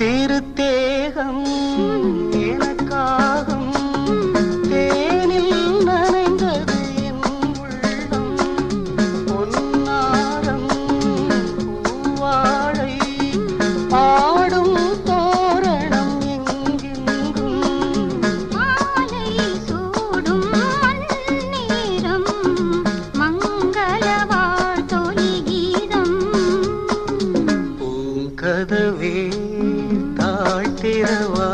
திருத்தேகம் எனக்காகும் தேனில் நனைந்தது என் உள்ளம் பொன்னாரம் பூவாழை ஆடும் தோரணம் எங்கெங்கும் மாலை சூடும் மண்ணீரம் மங்கள வாழ்த்தொலி கீதம் பூங்கதவே தாழ்த்திரவா